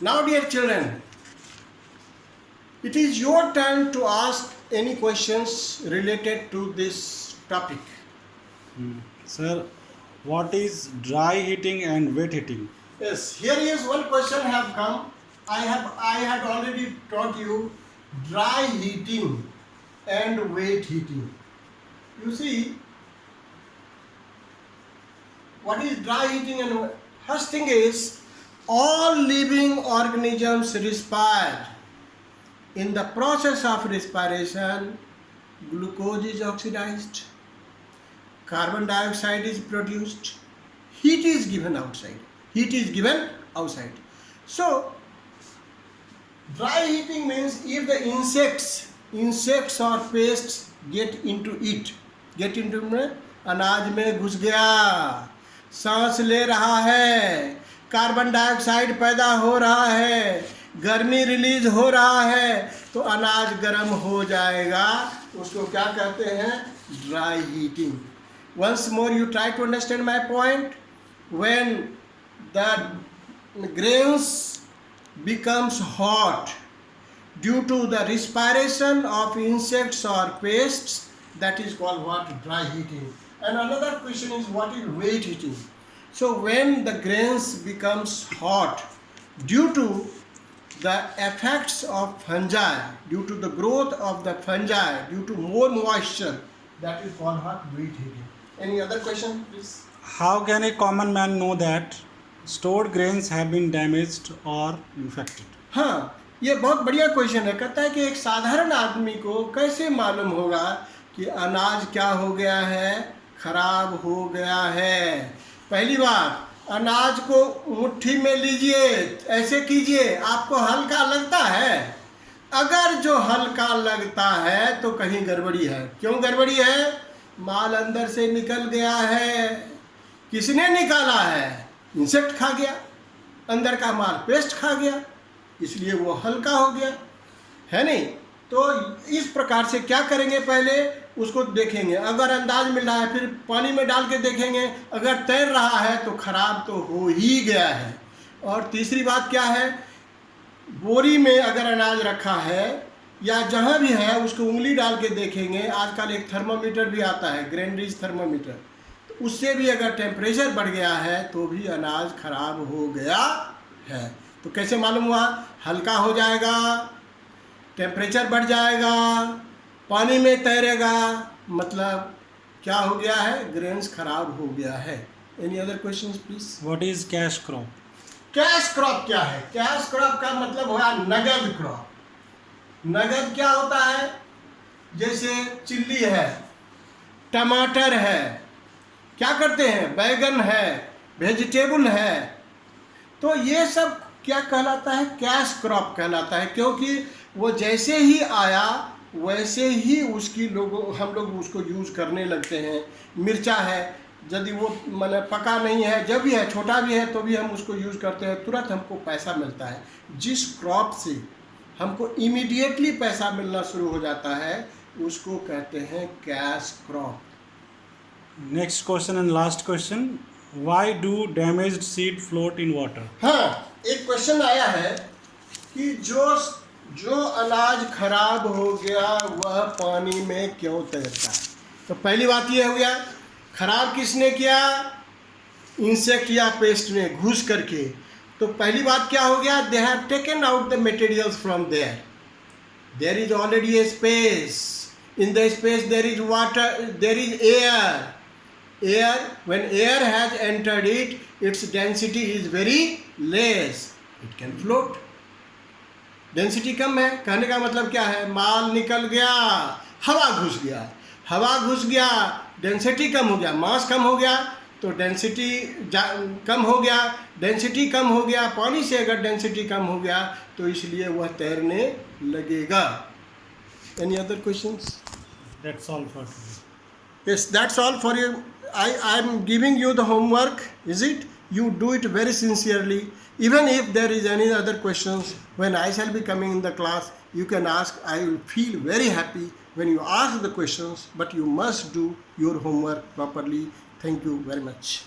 Now, dear children, it is your turn to ask any questions related to this topic. Sir, what is dry heating and wet heating? Yes, here is one question have come. I had already taught you dry heating and wet heating. You see, what is dry heating and first thing is all living organisms respire. In the process of respiration, glucose is oxidized, carbon dioxide is produced, heat is given outside. So, dry heating means if the insects or pests get into में अनाज में घुस गया, सांस ले रहा है, carbon dioxide पैदा हो रहा है, गर्मी रिलीज हो रहा है, तो अनाज गर्म हो जाएगा. उसको क्या कहते हैं? Dry heating. Once more you try to understand my point. When the grains becomes hot due to the respiration of insects or pests, that is called what? Dry heating. And another question is what is wet heating? So when the grains becomes hot due to the effects of fungi, due to the growth of the fungi, due to more moisture, that is called what? Wet heating. Any other question, please? How can a common man know that stored grains have been damaged or infected? हाँ, ये बहुत बढ़िया question है. कहता है कि एक साधारण आदमी को कैसे मालूम होगा कि अनाज क्या हो गया है, खराब हो गया है. पहली बात, अनाज को मुट्ठी में लीजिए, ऐसे कीजिए, आपको हल्का लगता है. अगर जो हल्का लगता है तो कहीं गड़बड़ी है. क्यों गड़बड़ी है? माल अंदर से निकल गया है. किसने निकाला है? इंसेक्ट खा गया, अंदर का माल पेस्ट खा गया, इसलिए वो हल्का हो गया है. नहीं तो इस प्रकार से क्या करेंगे? पहले उसको देखेंगे, अगर अंदाज मिल रहा है फिर पानी में डाल के देखेंगे, अगर तैर रहा है तो खराब तो हो ही गया है. और तीसरी बात क्या है? बोरी में अगर अनाज रखा है या जहाँ भी है उसको उंगली डाल के देखेंगे. आजकल एक थर्मामीटर भी आता है, ग्रेनरीज थर्मामीटर, तो उससे भी अगर टेम्परेचर बढ़ गया है तो भी अनाज खराब हो गया है. तो कैसे मालूम हुआ? हल्का हो जाएगा, टेम्परेचर बढ़ जाएगा, पानी में तैरेगा, मतलब क्या हो गया है? ग्रेन्स खराब हो गया है. Any other questions please? What is cash crop? Cash crop क्या है? कैश क्रॉप का मतलब हुआ नगद क्रॉप. नगद क्या होता है? जैसे चिल्ली है, टमाटर है, क्या करते हैं? बैगन है, वेजिटेबल है, तो ये सब क्या कहलाता है? कैश क्रॉप कहलाता है. क्योंकि वो जैसे ही आया वैसे ही हम लोग उसको यूज़ करने लगते हैं. मिर्चा है, यदि वो मतलब पका नहीं है, जब भी है, छोटा भी है, तो भी हम उसको यूज़ करते हैं, तुरंत हमको पैसा मिलता है. जिस क्रॉप से हमको इमीडिएटली पैसा मिलना शुरू हो जाता है उसको कहते हैं cash crop. Next question and last question. Why do damaged seed float in water? हाँ, एक क्वेश्चन आया है कि जो अनाज खराब हो गया वह पानी में क्यों तैरता है. तो पहली बात यह हो गया, खराब किसने किया? इंसेक्ट या पेस्ट ने घुस करके. तो पहली बात क्या हो गया? They have taken out the materials from there. There is already a space. In the space there is water, there is air. When air has entered it, its density is very less. It can float. Density कम है. कहने का मतलब क्या है? माल निकल गया, हवा घुस गया, डेंसिटी कम हो गया, मास कम हो गया, तो डेंसिटी कम हो गया. डेंसिटी कम हो गया, पानी से अगर डेंसिटी कम हो गया तो इसलिए वह तैरने लगेगा. Any other questions? That's all for today. Yes, that's all for you. I am giving you the homework, is it? You do it very sincerely. Even if there is any other questions, when I shall be coming in the class, you can ask. I will feel very happy when you ask the questions, but you must do your homework properly. Thank you very much.